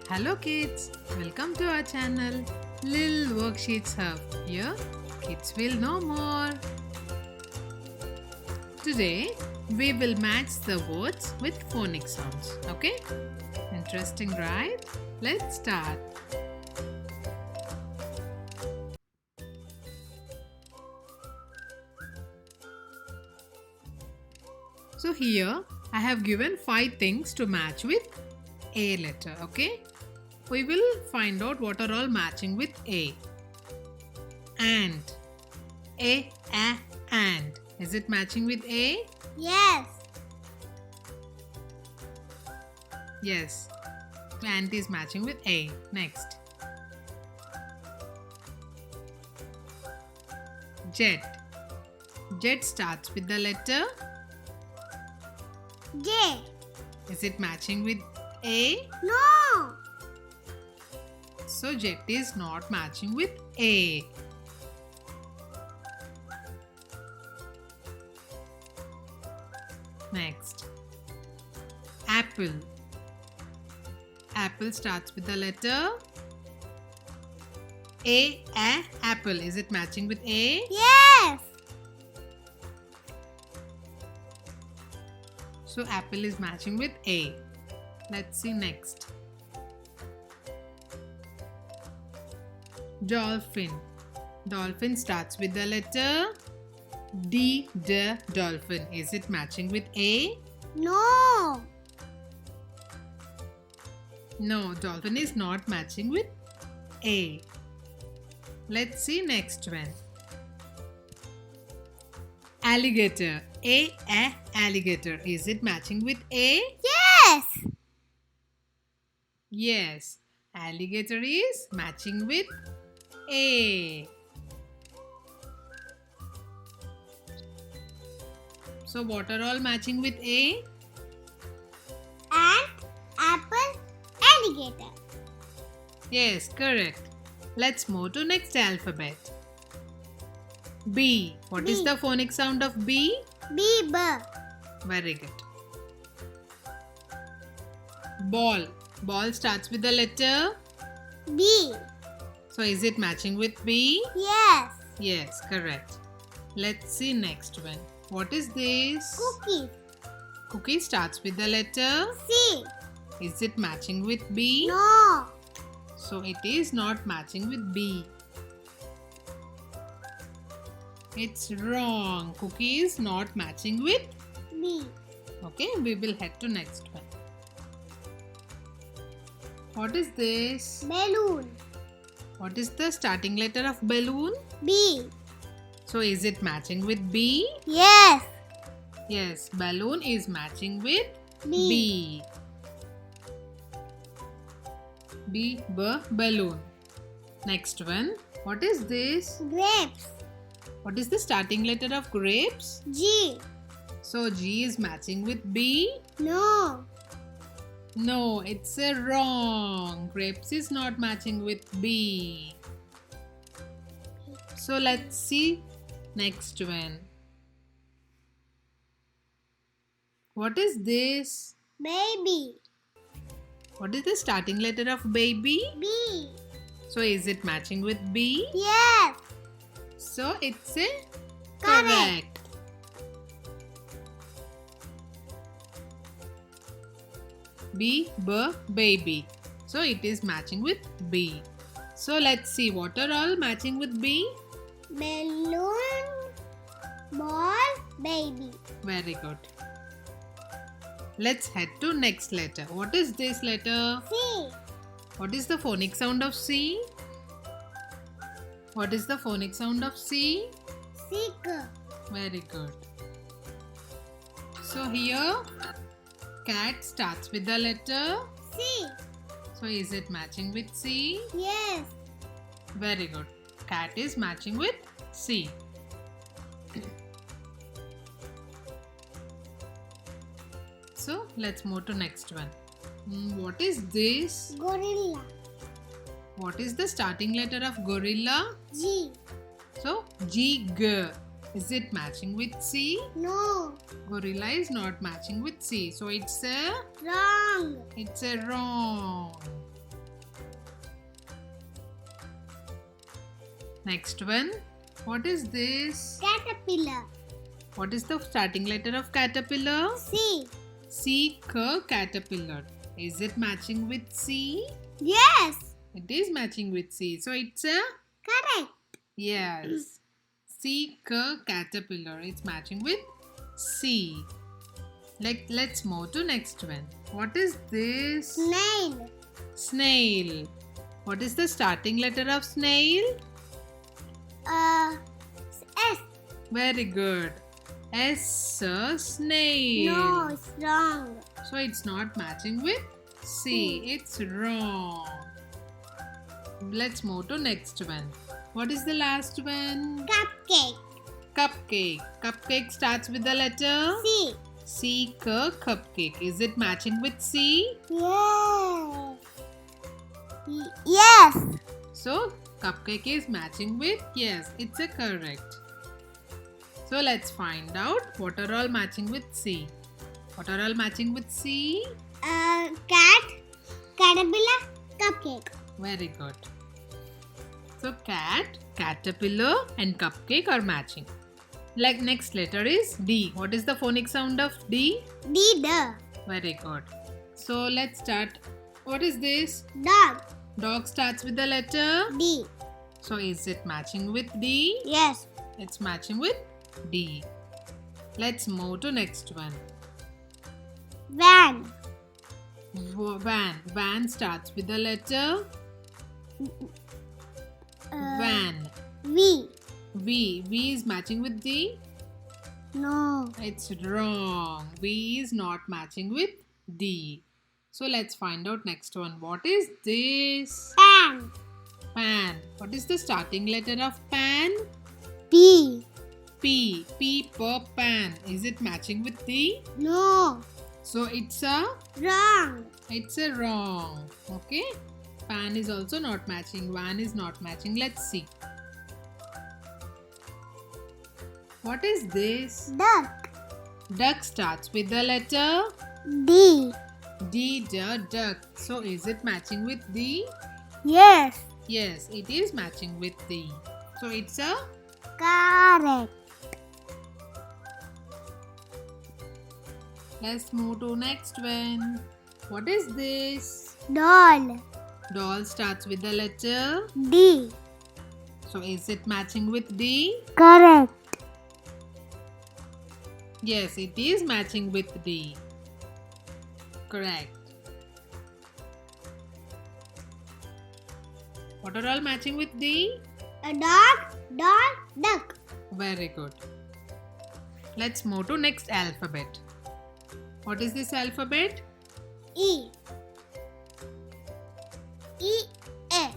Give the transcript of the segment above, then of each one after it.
Hello kids, welcome to our channel Lil Worksheets Hub. Here, kids will know more. Today, we will match the words with phonic sounds. Okay? Interesting, right? Let's start. So here, I have given 5 things to match with A letter. Okay? We will find out what are all matching with A. And. And. Is it matching with A? Yes. Yes. And is matching with A. Next. Jet. Jet starts with the letter J. Is it matching with A? No. So jet is not matching with A. Next. Apple. Apple starts with the letter A. Apple. Is it matching with A? Yes. So apple is matching with A. Let's see next. Dolphin. Dolphin starts with the letter D. Dolphin. Is it matching with A? No. No, dolphin is not matching with A. Let's see next one. Alligator. A. Alligator. Is it matching with A? Yes. Yes. Alligator is matching with A. So what are all matching with A? Ant, apple, alligator. Yes, correct. Let's move to next alphabet. B. What is B. the phonic sound of B? B. Very good. Ball. Ball starts with the letter. B. So is it matching with B? Yes. Yes, correct. Let's see next one. What is this? Cookie. Cookie starts with the letter. C. Is it matching with B? No. So it is not matching with B. It's wrong. Cookie is not matching with. B. Okay, we will head to next one. What is this? Balloon. What is the starting letter of balloon? B. So is it matching with B? Yes. Yes, balloon is matching with B. Balloon. Next one. What is this? Grapes. What is the starting letter of grapes? G. So G is matching with B? No. No, it's a wrong. Grapes is not matching with B. So let's see next one. What is this? Baby. What is the starting letter of baby? B. So is it matching with B? Yes. So it's a Correct. Baby. So it is matching with B. So let's see what are all matching with B. Balloon. Ball. Baby. Very good. Let's head to next letter. What is this letter? C. What is the phonic sound of C? What is the phonic sound of C? Sick. Very good. So here, cat starts with the letter. C. So is it matching with C? Yes. Very good. Cat is matching with C. So let's move to next one. What is this? Gorilla. What is the starting letter of gorilla? G. So G. Is it matching with C? No. Gorilla is not matching with C. So it's a Wrong. wrong. Next one. What is this? Caterpillar. What is the starting letter of caterpillar? C. C, caterpillar. Is it matching with C? Yes. It is matching with C. So it's a Correct. yes. C, caterpillar. It's matching with C. Let's move to next one. What is this? Snail. Snail. What is the starting letter of snail? S. Very good. S, snail. No, it's wrong. So it's not matching with C. It's wrong. Let's move to next one. What is the last one? Cupcake. Cupcake. Cupcake starts with the letter C. C, cupcake. Is it matching with C? Yes. Yes. So cupcake is matching with yes. It's a correct. So let's find out what are all matching with C. What are all matching with C? Cat. Caterpillar. Cupcake. Very good. So cat, caterpillar and cupcake are matching. Like next letter is D. What is the phonic sound of D? D. Very good. So let's start. What is this? Dog. Dog starts with the letter. D. So is it matching with D? Yes. It's matching with D. Let's move to next one. Van. Van. Van starts with the letter Van. V. V. V is matching with D? No. It's wrong. V is not matching with D. So let's find out next one. What is this? Pan. Pan. What is the starting letter of pan? P. P. P per pan. Is it matching with D? No. So it's a Wrong. wrong. Okay. Pan is also not matching. Van is not matching. Let's see. What is this? Duck. Duck starts with the letter D. D. Duck. So is it matching with D? Yes. Yes, it is matching with D. So it's a Correct. let's move to next one. What is this? Doll. Doll starts with the letter. D. So is it matching with D? Correct. Yes, it is matching with D. Correct. What are all matching with D? A dog. Doll. Duck. Very good. Let's move to next alphabet. What is this alphabet? E. E. A.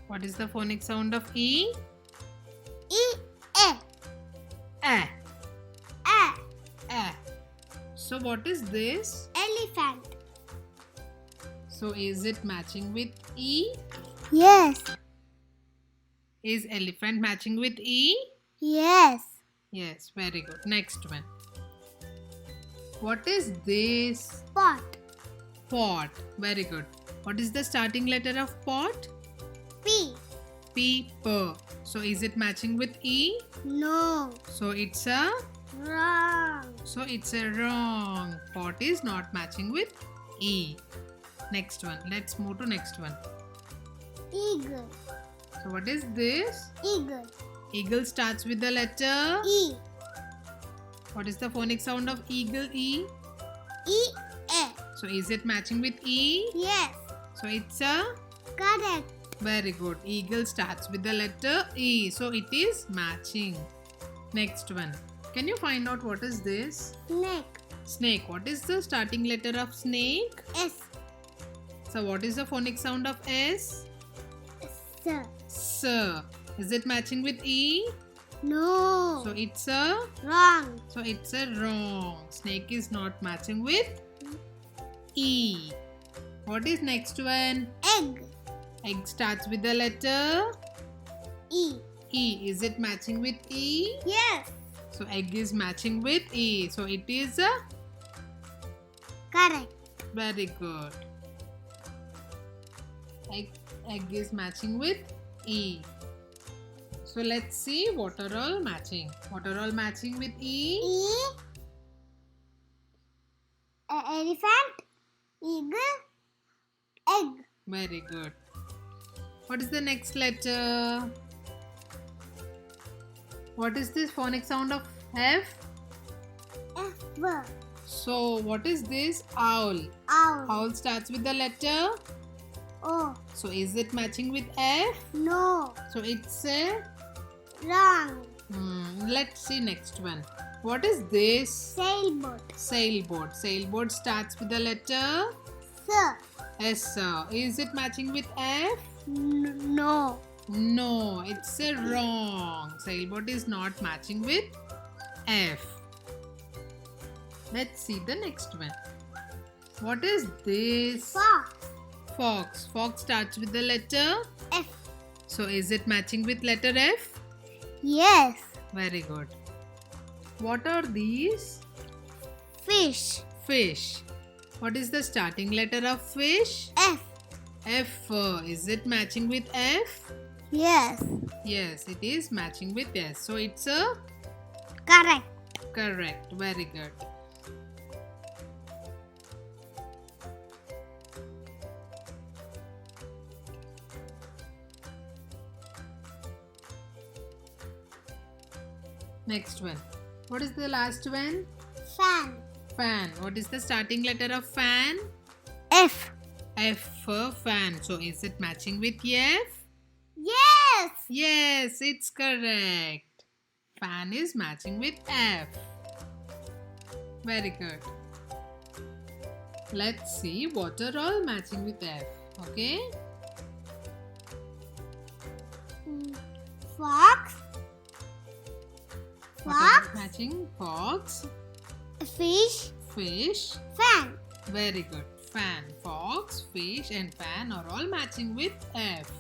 What is the phonic sound of E? E. A. A. A. A. So what is this? Elephant. So is it matching with E? Yes. Is elephant matching with E? Yes. Yes, very good. Next one. What is this? Pot. Pot. Very good. What is the starting letter of pot? P. P. P. So is it matching with E? No. So it's a Wrong. wrong. Pot is not matching with E. Next one. Let's move to next one. Eagle. So what is this? Eagle. Eagle starts with the letter. E. What is the phonic sound of eagle? E. E. A. So is it matching with E? Yes. So it's a Correct. very good. Eagle starts with the letter E. So it is matching. Next one. Can you find out what is this? Snake. Snake. What is the starting letter of snake? S. So what is the phonic sound of S? S. S. Is it matching with E? No. So it's a Wrong. wrong. Snake is not matching with E. What is next one? Egg. Egg starts with the letter E. E. Is it matching with E? Yes. So egg is matching with E. So it is a Correct. very good. Egg is matching with E. So let's see what are all matching. What are all matching with E? E. Elephant. Eagle. Egg. Very good. What is the next letter? What is this phonic sound of F? F. So what is this? Owl. Owl. Owl starts with the letter. O. So is it matching with F? No. So it's a... Wrong. Let's see next one. What is this? Sailboat. Sailboat. Sailboat starts with the letter S. S. Is it matching with F? No. No, it's a wrong. Sailboat is not matching with F. Let's see the next one. What is this? Fox. Fox. Fox starts with the letter. F. So is it matching with letter F? Yes. Very good. What are these? Fish. Fish. What is the starting letter of fish? F. F. Is it matching with F? Yes. Yes, it is matching with S. So it's a Correct. correct. Very good. Next one. What is the last one? Fan. Fan. What is the starting letter of fan? F. F for fan. So is it matching with F? Yes. Yes, it's correct. Fan is matching with F. Very good. Let's see what are all matching with F. Okay? Fox. What are Fox. matching? Fox, Fish. fish. Fan. Very good. Fan. Fox, fish and fan are all matching with F.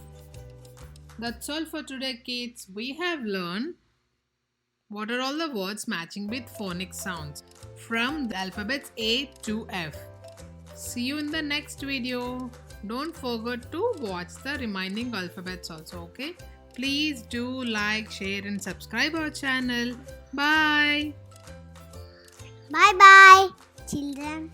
That's all for today, kids. We have learned what are all the words matching with phonic sounds from the alphabets A to F. See you in the next video. Don't forget to watch the remaining alphabets also, okay? Please do like, share and subscribe our channel. Bye. Bye bye, children.